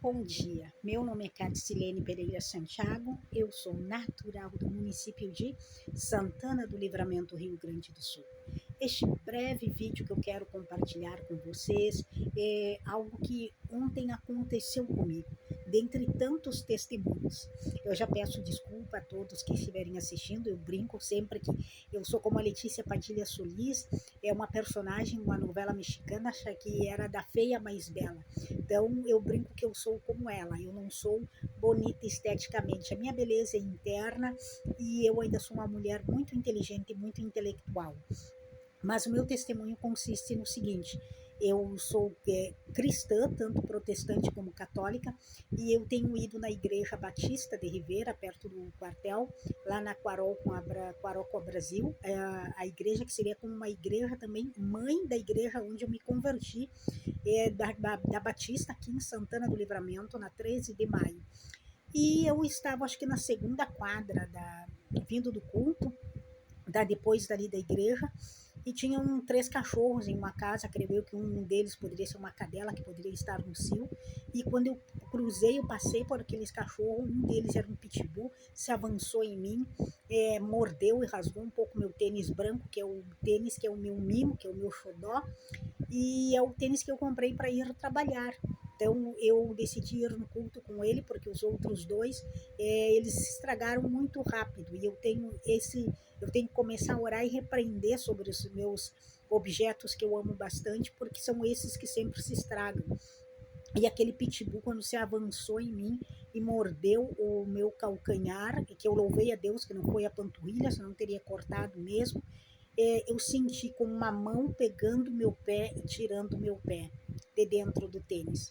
Bom dia, meu nome é Caticilene Pereira Santiago, eu sou natural do município de Santana do Livramento, Rio Grande do Sul. Este breve vídeo que eu quero compartilhar com vocês é algo que ontem aconteceu comigo, dentre tantos testemunhos. Eu já peço desculpa a todos que estiverem assistindo, eu brinco sempre que eu sou como a Letícia Padilha Solis, é uma personagem, uma novela mexicana, acha que era da feia mais bela. Então eu brinco que eu sou como ela, eu não sou bonita esteticamente, a minha beleza é interna e eu ainda sou uma mulher muito inteligente e muito intelectual. Mas o meu testemunho consiste no seguinte: eu sou cristã, tanto protestante como católica, e eu tenho ido na Igreja Batista de Rivera, perto do quartel, lá na Quarócoa Brasil, a igreja que seria como uma igreja também, mãe da igreja onde eu me converti, da Batista, aqui em Santana do Livramento, na 13 de maio. E eu estava, acho que na segunda quadra, vindo do culto, depois dali da igreja, e tinham 3 cachorros em uma casa, creio eu que um deles poderia ser uma cadela, que poderia estar no cio, e quando eu cruzei, eu passei por aqueles cachorros, um deles era um pitbull, se avançou em mim, mordeu e rasgou um pouco meu tênis branco, que é o tênis que é o meu mimo, que é o meu xodó, e é o tênis que eu comprei para ir trabalhar. Então eu decidi ir no culto com ele, porque os outros dois, eles se estragaram muito rápido, e eu tenho que começar a orar e repreender sobre os meus objetos que eu amo bastante, porque são esses que sempre se estragam. E aquele pitbull, quando se avançou em mim e mordeu o meu calcanhar, que eu louvei a Deus que não foi a panturrilha, senão teria cortado mesmo, eu senti como uma mão pegando meu pé e tirando meu pé de dentro do tênis.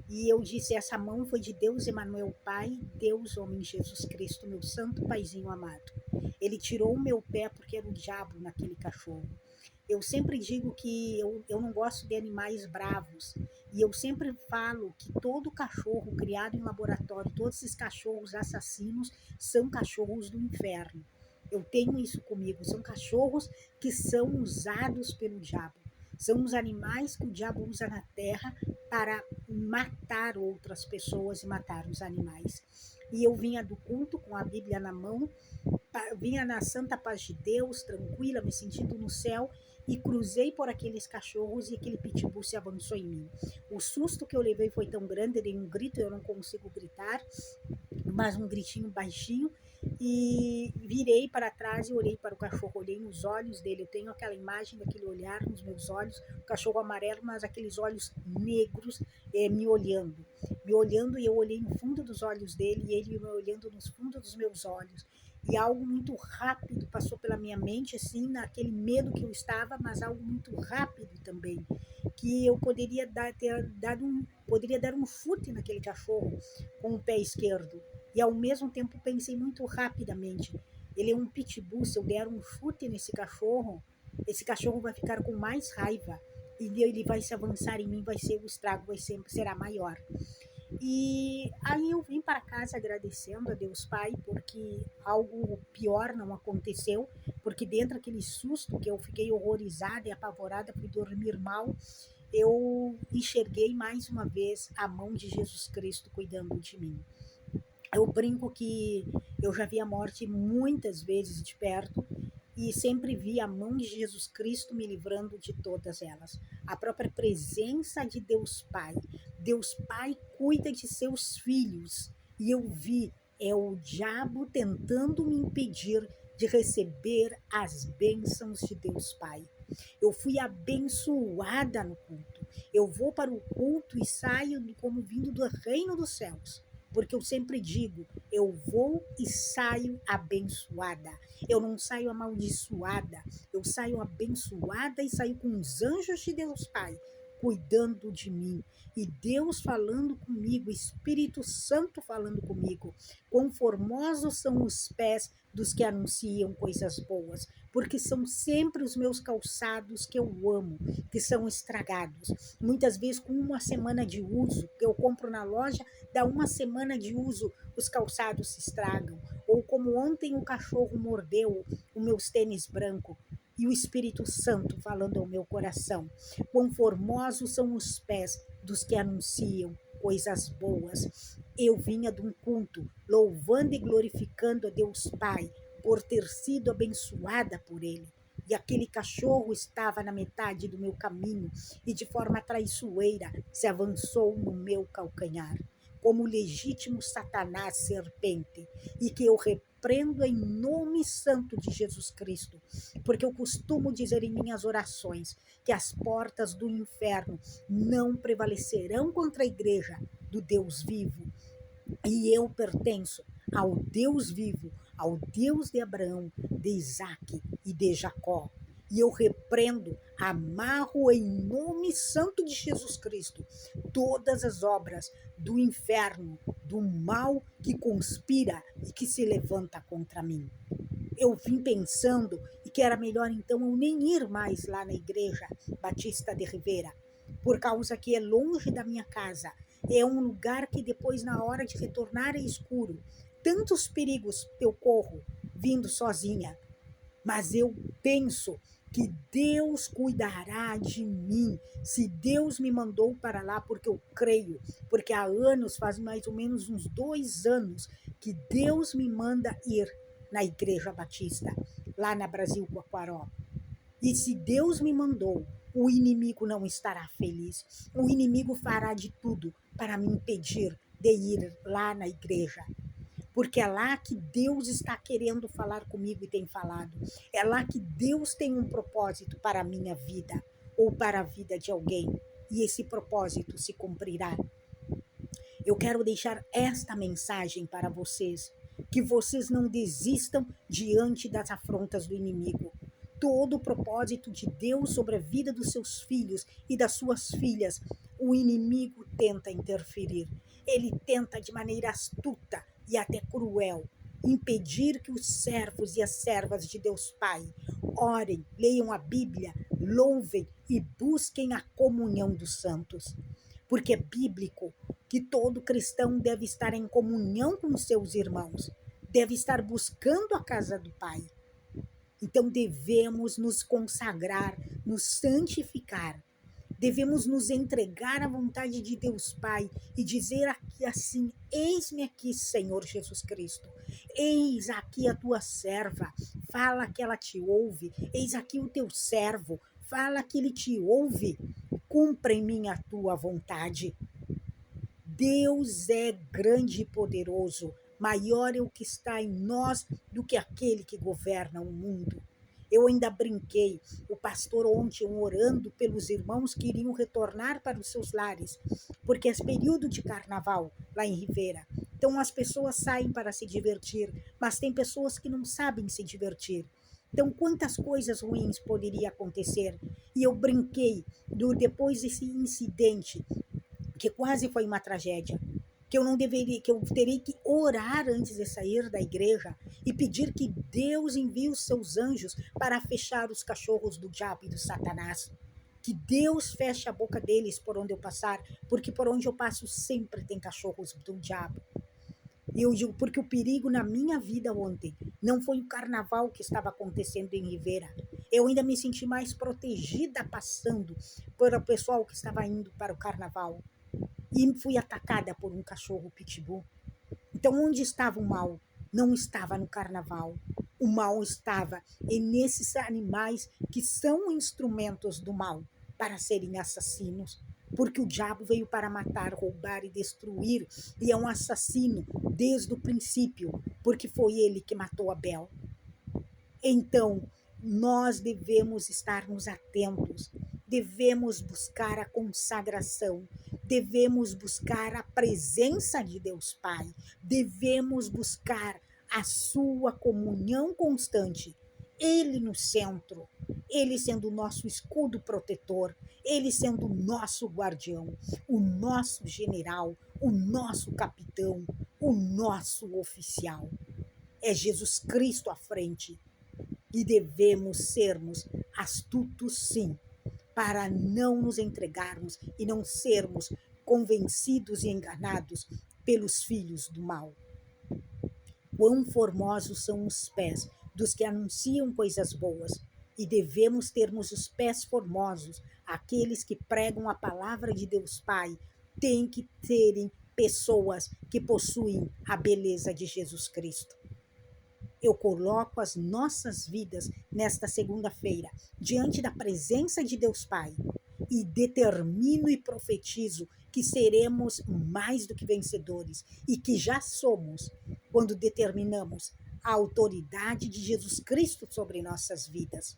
E eu disse, essa mão foi de Deus Emanuel Pai, Deus Homem Jesus Cristo, meu santo paizinho amado. Ele tirou o meu pé porque era o diabo naquele cachorro. Eu sempre digo que eu não gosto de animais bravos. E eu sempre falo que todo cachorro criado em laboratório, todos esses cachorros assassinos, são cachorros do inferno. Eu tenho isso comigo. São cachorros que são usados pelo diabo. São os animais que o diabo usa na terra para matar outras pessoas e matar os animais. E eu vinha do culto com a Bíblia na mão, vinha na santa paz de Deus, tranquila, me sentindo no céu, e cruzei por aqueles cachorros e aquele pitbull se avançou em mim. O susto que eu levei foi tão grande, dei um grito, eu não consigo gritar, mas um gritinho baixinho, e virei para trás e olhei para o cachorro, olhei nos olhos dele, eu tenho aquela imagem daquele olhar nos meus olhos, o cachorro amarelo, mas aqueles olhos negros me olhando, e eu olhei no fundo dos olhos dele, e ele me olhando nos fundos dos meus olhos, e algo muito rápido passou pela minha mente, assim, naquele medo que eu estava, mas algo muito rápido também, que eu poderia poderia dar um chute naquele cachorro com o pé esquerdo, e ao mesmo tempo pensei muito rapidamente, ele é um pitbull, se eu der um chute nesse cachorro, esse cachorro vai ficar com mais raiva, e ele vai se avançar em mim, vai ser o estrago, será maior. E aí eu vim para casa agradecendo a Deus Pai, porque algo pior não aconteceu, porque dentro daquele susto que eu fiquei horrorizada e apavorada, fui dormir mal, eu enxerguei mais uma vez a mão de Jesus Cristo cuidando de mim. Eu brinco que eu já vi a morte muitas vezes de perto e sempre vi a mão de Jesus Cristo me livrando de todas elas. A própria presença de Deus Pai. Deus Pai cuida de seus filhos. E eu vi, é o diabo tentando me impedir de receber as bênçãos de Deus Pai. Eu fui abençoada no culto. Eu vou para o culto e saio como vindo do reino dos céus. Porque eu sempre digo, eu vou e saio abençoada. Eu não saio amaldiçoada, eu saio abençoada e saio com os anjos de Deus Pai cuidando de mim, e Deus falando comigo, Espírito Santo falando comigo. Quão formosos são os pés dos que anunciam coisas boas, porque são sempre os meus calçados que eu amo, que são estragados. Muitas vezes com uma semana de uso, que eu compro na loja, dá uma semana de uso, os calçados se estragam. Ou como ontem o cachorro mordeu os meus tênis brancos, e o Espírito Santo falando ao meu coração. Quão formosos são os pés dos que anunciam coisas boas. Eu vinha de um culto louvando e glorificando a Deus Pai por ter sido abençoada por Ele. E aquele cachorro estava na metade do meu caminho e de forma traiçoeira se avançou no meu calcanhar, como legítimo Satanás serpente, e que eu repreendo em nome santo de Jesus Cristo, porque eu costumo dizer em minhas orações que as portas do inferno não prevalecerão contra a igreja do Deus vivo. E eu pertenço ao Deus vivo, ao Deus de Abraão, de Isaque e de Jacó. E eu repreendo, amarro em nome santo de Jesus Cristo todas as obras do inferno, do mal que conspira e que se levanta contra mim. Eu vim pensando que era melhor então eu nem ir mais lá na igreja Batista de Rivera, por causa que é longe da minha casa. É um lugar que depois, na hora de retornar, é escuro. Tantos perigos eu corro vindo sozinha. Mas eu penso que Deus cuidará de mim. Se Deus me mandou para lá, porque eu creio, porque há anos, faz mais ou menos uns 2 anos, que Deus me manda ir na Igreja Batista, lá na Brasil Coaquaró. E se Deus me mandou, o inimigo não estará feliz. O inimigo fará de tudo para me impedir de ir lá na igreja. Porque é lá que Deus está querendo falar comigo e tem falado. É lá que Deus tem um propósito para a minha vida ou para a vida de alguém. E esse propósito se cumprirá. Eu quero deixar esta mensagem para vocês, que vocês não desistam diante das afrontas do inimigo. Todo o propósito de Deus sobre a vida dos seus filhos e das suas filhas, o inimigo tenta interferir. Ele tenta de maneira astuta e até cruel impedir que os servos e as servas de Deus Pai orem, leiam a Bíblia, louvem e busquem a comunhão dos santos. Porque é bíblico que todo cristão deve estar em comunhão com seus irmãos, deve estar buscando a casa do Pai. Então devemos nos consagrar, nos santificar, devemos nos entregar à vontade de Deus Pai e dizer aqui assim: eis-me aqui, Senhor Jesus Cristo, eis aqui a tua serva, fala que ela te ouve, eis aqui o teu servo, fala que ele te ouve, cumpra em mim a tua vontade. Deus é grande e poderoso, maior é o que está em nós do que aquele que governa o mundo. Eu ainda brinquei, o pastor ontem orando pelos irmãos que iriam retornar para os seus lares, porque é período de carnaval lá em Rivera. Então as pessoas saem para se divertir, mas tem pessoas que não sabem se divertir. Então quantas coisas ruins poderiam acontecer? E eu brinquei, depois desse incidente, que quase foi uma tragédia, que eu não deveria, que eu terei que orar antes de sair da igreja e pedir que Deus envie os seus anjos para fechar os cachorros do diabo e do Satanás. Que Deus feche a boca deles por onde eu passar, porque por onde eu passo sempre tem cachorros do diabo. E eu digo, porque o perigo na minha vida ontem não foi o carnaval que estava acontecendo em Rivera. Eu ainda me senti mais protegida passando por o pessoal que estava indo para o carnaval. E fui atacada por um cachorro pitbull. Então, onde estava o mal? Não estava no carnaval. O mal estava nesses animais que são instrumentos do mal para serem assassinos. Porque o diabo veio para matar, roubar e destruir. E é um assassino desde o princípio, porque foi ele que matou Abel. Então, nós devemos estarmos atentos, devemos buscar a consagração, devemos buscar a presença de Deus Pai, devemos buscar a sua comunhão constante, Ele no centro, Ele sendo o nosso escudo protetor, Ele sendo o nosso guardião, o nosso general, o nosso capitão, o nosso oficial. É Jesus Cristo à frente. E devemos sermos astutos, sim, para não nos entregarmos e não sermos convencidos e enganados pelos filhos do mal. Quão formosos são os pés dos que anunciam coisas boas, e devemos termos os pés formosos, aqueles que pregam a palavra de Deus Pai tem que serem pessoas que possuem a beleza de Jesus Cristo. Eu coloco as nossas vidas nesta segunda-feira diante da presença de Deus Pai e determino e profetizo que seremos mais do que vencedores e que já somos quando determinamos a autoridade de Jesus Cristo sobre nossas vidas.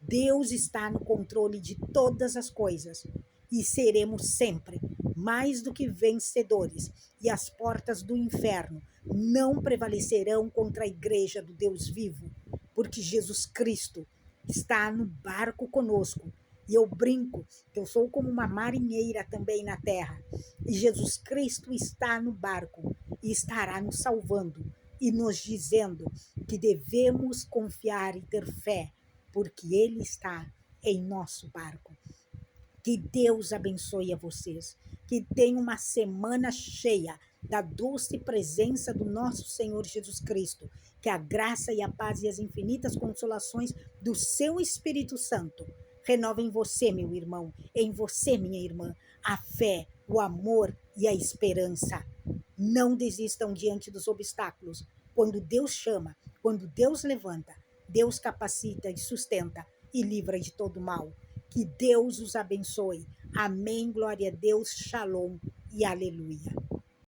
Deus está no controle de todas as coisas e seremos sempre mais do que vencedores, e as portas do inferno não prevalecerão contra a igreja do Deus vivo, porque Jesus Cristo está no barco conosco. E eu brinco que eu sou como uma marinheira também na terra, e Jesus Cristo está no barco e estará nos salvando e nos dizendo que devemos confiar e ter fé, porque Ele está em nosso barco. Que Deus abençoe a vocês. Que tenham uma semana cheia da doce presença do nosso Senhor Jesus Cristo. Que a graça e a paz e as infinitas consolações do seu Espírito Santo renovem você, meu irmão, em você, minha irmã, a fé, o amor e a esperança. Não desistam diante dos obstáculos. Quando Deus chama, quando Deus levanta, Deus capacita e sustenta e livra de todo mal. Que Deus os abençoe. Amém, glória a Deus, shalom e aleluia.